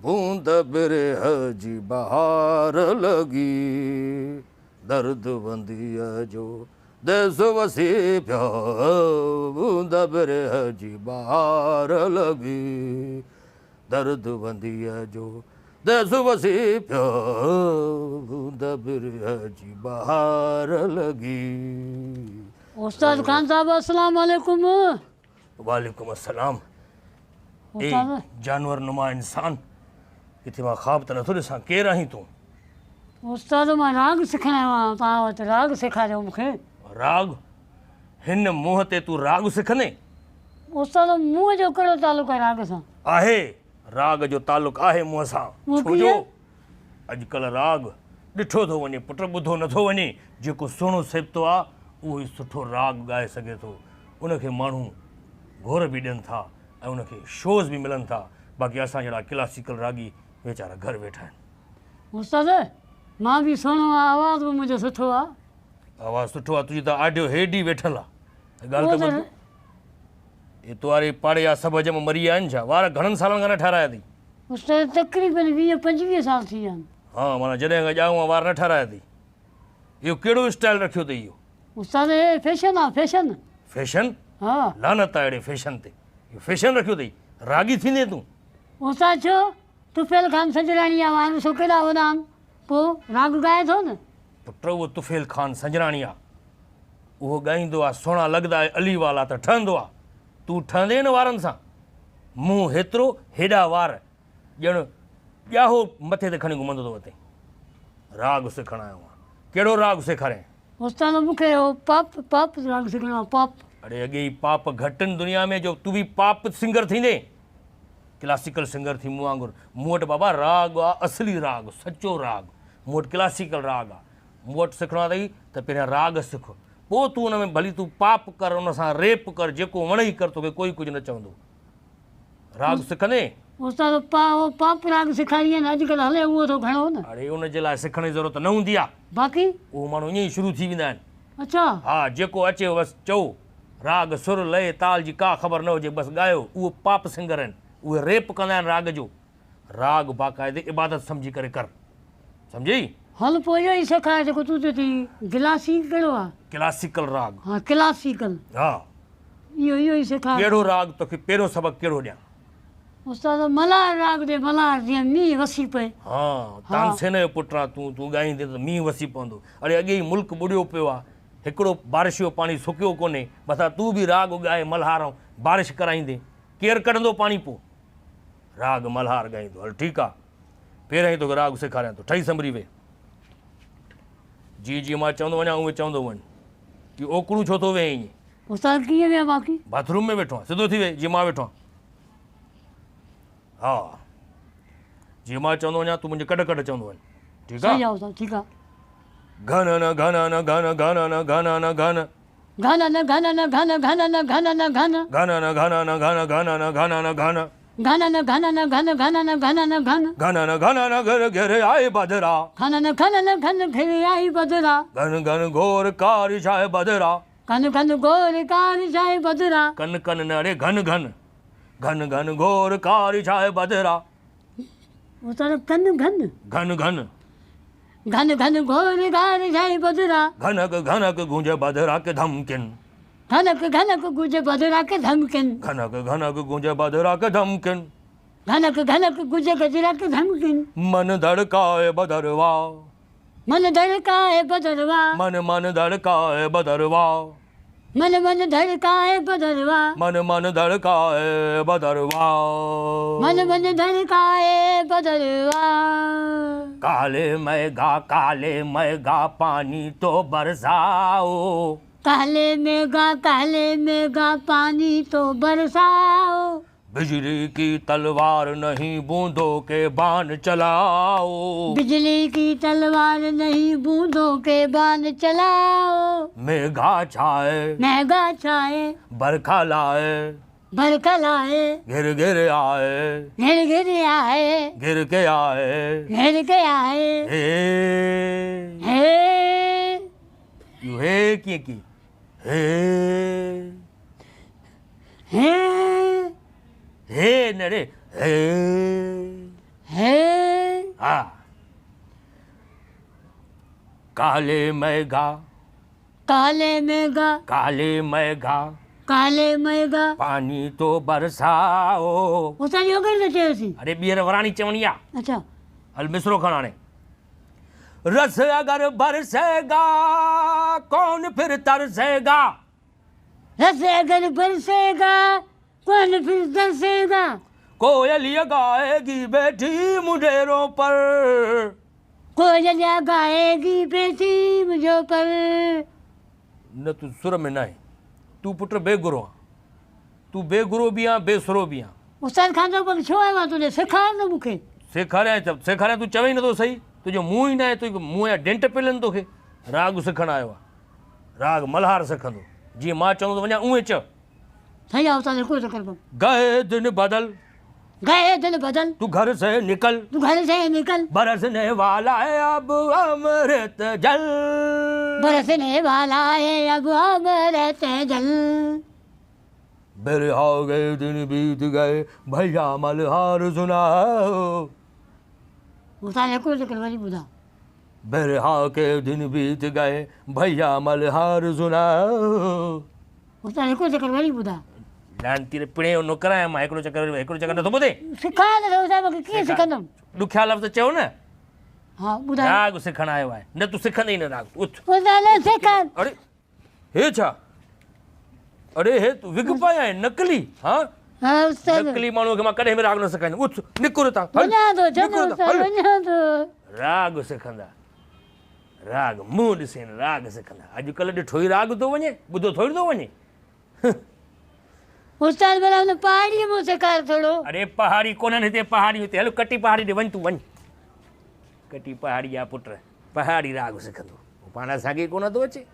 बूंद बिरह जी बहार लगी दर्द बंदिया जो देश वसी पिया बूंद बिरह जी बहार लगी दर्द बंदिया जो देश वसी पिया बूंद बिरह जी बहार लगी। उस्ताद खान साहब अस्सलाम वालेकुम। वालेकुम अस्सलाम। ए उस्ताद जानवर नुमा इंसान किथे मां ख्वाब त नथो ॾिसां, केरु आहीं तूं? उस्ताद मां राग सिखण आयो आहियां, तव्हां वटि राग सेखारियो मूंखे। राग? हिन मुंहं ते तूं राग सिखंदे? उस्ताद मुंहं जो कहिड़ो तालुक आहे राग सां? आहे, राग जो तालुक आहे मुंहं सां। उहो छो जो कीअं? अॼुकल्ह राग ॾिठो थो वञे, पुट ॿुधो नथो वञे। जेको सुहिणो सिबतो आहे उहो ई सुठो राग ॻाए सघे थो। उनखे माण्हू घोर बि ॾियनि था ऐं उनखे शोज़ बि मिलनि था। बाक़ी असां जहिड़ा क्लासिकल रागी वीचारा घर वेठा आहिनि। उस्ताद मां बि सुहिणो आहे, आवाज़ बि मुंहिंजो सुठो आहे। आवाज़ सुठो आहे, तुंहिंजी त आडियो हेॾी वेठल आहे। ॻाल्हि उहो त त ॿुध, हे तुवारे पाड़े जा सभु अजम मरी विया आहिनि छा? वार घणनि सालनि खां न ठाराया अथई? उस्ताद तक़रीबन 20-25 साल थी विया आहिनि। हा, माना जॾहिं खां ॼाऊं आहे वार न ठाराया अथई। इहो कहिड़ो स्टाइल रखियो अथई इहो? उस्ताद हे फैशन आहे, फैशन। फैशन? हा लानत आहे अहिड़े फैशन ते। इहो फैशन रखियो अथई? रागी थींदे तूं? उस्ताद छो तुफेल खान सजराणी आहे, वार ॾिसो केॾा वॾा आहिनि, पोइ राग ॻाए थो न। पुट उहो तुफेल ख़ान संजराणी आहे, उहो ॻाईंदो आहे, सुहिणा लॻंदा आहे, अली वाला त ठहंदो आहे। तूं ठहंदे न वारनि सां? मुंहुं हेतिरो, हेॾा वार, ॼण ॼाहो मथे ते खणी घुमंदो थो अथई। राग सिखणु आयो आहे। कहिड़ो राग सेखारे? उस्ताद मूंखे हो पॉप राग सिखणो आहे, पॉप। अड़े अॻे ई पाप घटनि दुनिया में, जो तूं बि पाप सिंगर थींदे, क्लासिकल सिंगर थी मूं वांगुरु। मूं वटि बाबा राग आहे, असली राग, सचो राग। मूं वटि क्लासिकल राग आहे। मूं वटि सिखणो आहे अथई त पहिरियां राग सिख, पोइ तूं हुन में भली तूं पाप कर, उन सां रेप कर, जेको वणे कर, तोखे कोई कुझु न चवंदो। राग सिखंदे? उस्ताद पॉप राग सेखारीअ न, अॼुकल्ह हले उहो थो घणो न। अड़े उन जे लाइ सिखण जी ज़रूरत न हूंदी आहे। बाक़ी उहो माण्हू ईअं ई शुरू थी वेंदा आहिनि। अच्छा हा, जेको अचे बसि चओ, राग सुर लय ताल जी का ख़बर न हुजे, बसि ॻायो। उहो पाप सिंगर आहिनि, उहे रेप कंदा आहिनि राग जो। राग बाक़ाइदे इबादत सम्झी करे कर, सम्झी? हल पोइ इहो ई सेखारे जेको तूं चए थी गिलासी कहिड़ो आहे? क्लासिकल राग। हा क्लासिकल, हा, इहो ई सेखारे। कहिड़ो राग तोखे पहिरियों सबक़ु कहिड़ो ॾियां? उस्ताद मल्हार राग दे, मल्हार जीअं मींहुं वसी पए। हा, तानसेन जो पुटु आहे तूं ॻाईंदे त मींहुं वसी पवंदो। अड़े अॻे ई मुल्क ॿुॾियो पियो आहे, हिकिड़ो बारिश जो पाणी सुकियो कोन्हे, मथां तूं बि राग ॻाए मल्हार ऐं बारिश कराईंदे, केरु कढंदो पाणी? पोइ राग मल्हार ॻाईंदो। हल ठीकु आहे, पहिरियों ई तोखे राग सेखारियां थो, ठही संभरी वे। जी जी मां चवंदो वञा उहे चवंदो वञ। इहो ओकड़ू छो थो वेह ईअं? उस्ताद कीअं विया? बाक़ी बाथरूम में वेठो आहे, सिधो थी वे जीअं मां वेठो आहियां। हा, जीअं मां चवंदो वञा तूं मुंहिंजे कॾ कॾ चवंदो वञ, ठीकु आहे? ठीकु आहे। घन न घन न घन घन न घन न घन घन न घन न घन घन न घन न घन घन न घन न घन घन न घन न घन घन न घन न घन घन न घन न घन घन न घन न घर घेरे आए बदरा घन न घन घेरे आई बदरा घन घन घोर कार छाए बदरा घन घन घोर कार छाए बदरा कन कन न अड़े घन घन घन घन घोर कार छाए बदरा उतार कन घन घन घन घन घन घोर कार छाए बदरा घनक गूंजे बदरा के धमकिन घनक गुजे बदरा के धमकिन घनक गूंजे बदरा के धमकिन घनक गुजे बदरा के धमकिन मन धड़काए बदरवा मन धड़काए बदरवा मन धड़काए बदरवा मन धड़काए बदरवा मन धड़काए बदरवा मन धड़काए बदरवा काले मैगा पानी तो बरसाओ काले मेघा पानी तो बरसाओ बिजली की तलवार नहीं बूंदों के बाण चलाओ बिजली की तलवार नहीं बूंदों के बाण चलाओ मेघा छाए बरखा लाए गिर गिर आए गिर के आए यू हे की हे नरे हे हा काले मेघा काले मेघा काले मेघा काले मेघा पानी तो बरसाओ। उस्ताद इहो केरु थो चएसि? अरे ॿीहर वराणी चवणी आहे। अच्छा हल मिसरो खण हाणे। रस अगर बरसेगा कौन फिर तरसेगा। रस अगर बरसेगा कौन फिर तरसेगा। कोयलिया गाएगी बैठी मुंडेरों पर। कोयलिया गाएगी बैठी मुझो पर। न तू सुर में न आहे, तू पुट बेगुरो आहे, तू बेगुरो बि आहे बेसुरो बि आहे। उस्ताद खां पर छो आयो आहे तुंहिंजे सेखार न मूंखे। सेखारियां तूं चवई नथो सही, तुंहिंजो मुंहुं ई न आहे, तुंहिंजो मुंहुं जा डेंट पियल आहिनि तोखे। राग सिखणु आयो आहे, राग मल्हार सिखंदो, जीअं मां चवंदो वञा उहे चओ। सही आहे उस्ताद कोई चक्कर कोन्हे। गए दिन बदल गए दिन बदल तू घर से निकल तू घर से निकल। बरसने वाला है अब अमृत जल। बरसने वाला है अब अमृत जल। मेरे हो गए दिन बीत गए भैया मल्हार सुनाओ। उस्ताद कोई चक्कर वरी ॿुधा। मेरे हाँ के दिन बीत गए भैया मल्हार सुनाओ। उस्ताद कोई चक्कर वरी ॿुधा। लानती रे पिणे जो नौकर आहियां मां। हिकिड़ो चक्कर नथो ॿुधे। सिखार न उस्ताद मूंखे कीअं सिखंदमि। ॾुखिया लफ़्ज़ चओ न। हा ॿुधाए। राग सिखणु आयो आहे, न तूं सिखंदे ई न राग। उथ। उस्ताद सिखार। अरे हे छा? अरे हे तूं विग पाया आहे नकली। हाँ हा उस्ताद नकली माण्हूअ खे मां कॾहिं बि राग न सेखारींदुमि। उथ निकुर था। वञा थो चङो उस्ताद वञा थो। राग सिखंदा, राग मुंहुं ॾिसे न राग सिखंदा। अॼुकल्ह ॾिठो ई राग थो वञे, ॿुधो थोरी थो वञे। उस्ताद भला हुन पहाड़ीअ मां सेखार थोरो। अरे पहाड़ी कोन्हनि हिते, पहाड़ी हिते। हलो कटी पहाड़ी ॾे वञ, तूं वञ कटी पहाड़ी जा पुट। पहाड़ी राग सिखंदो पाण असांखे कोन थो अचे।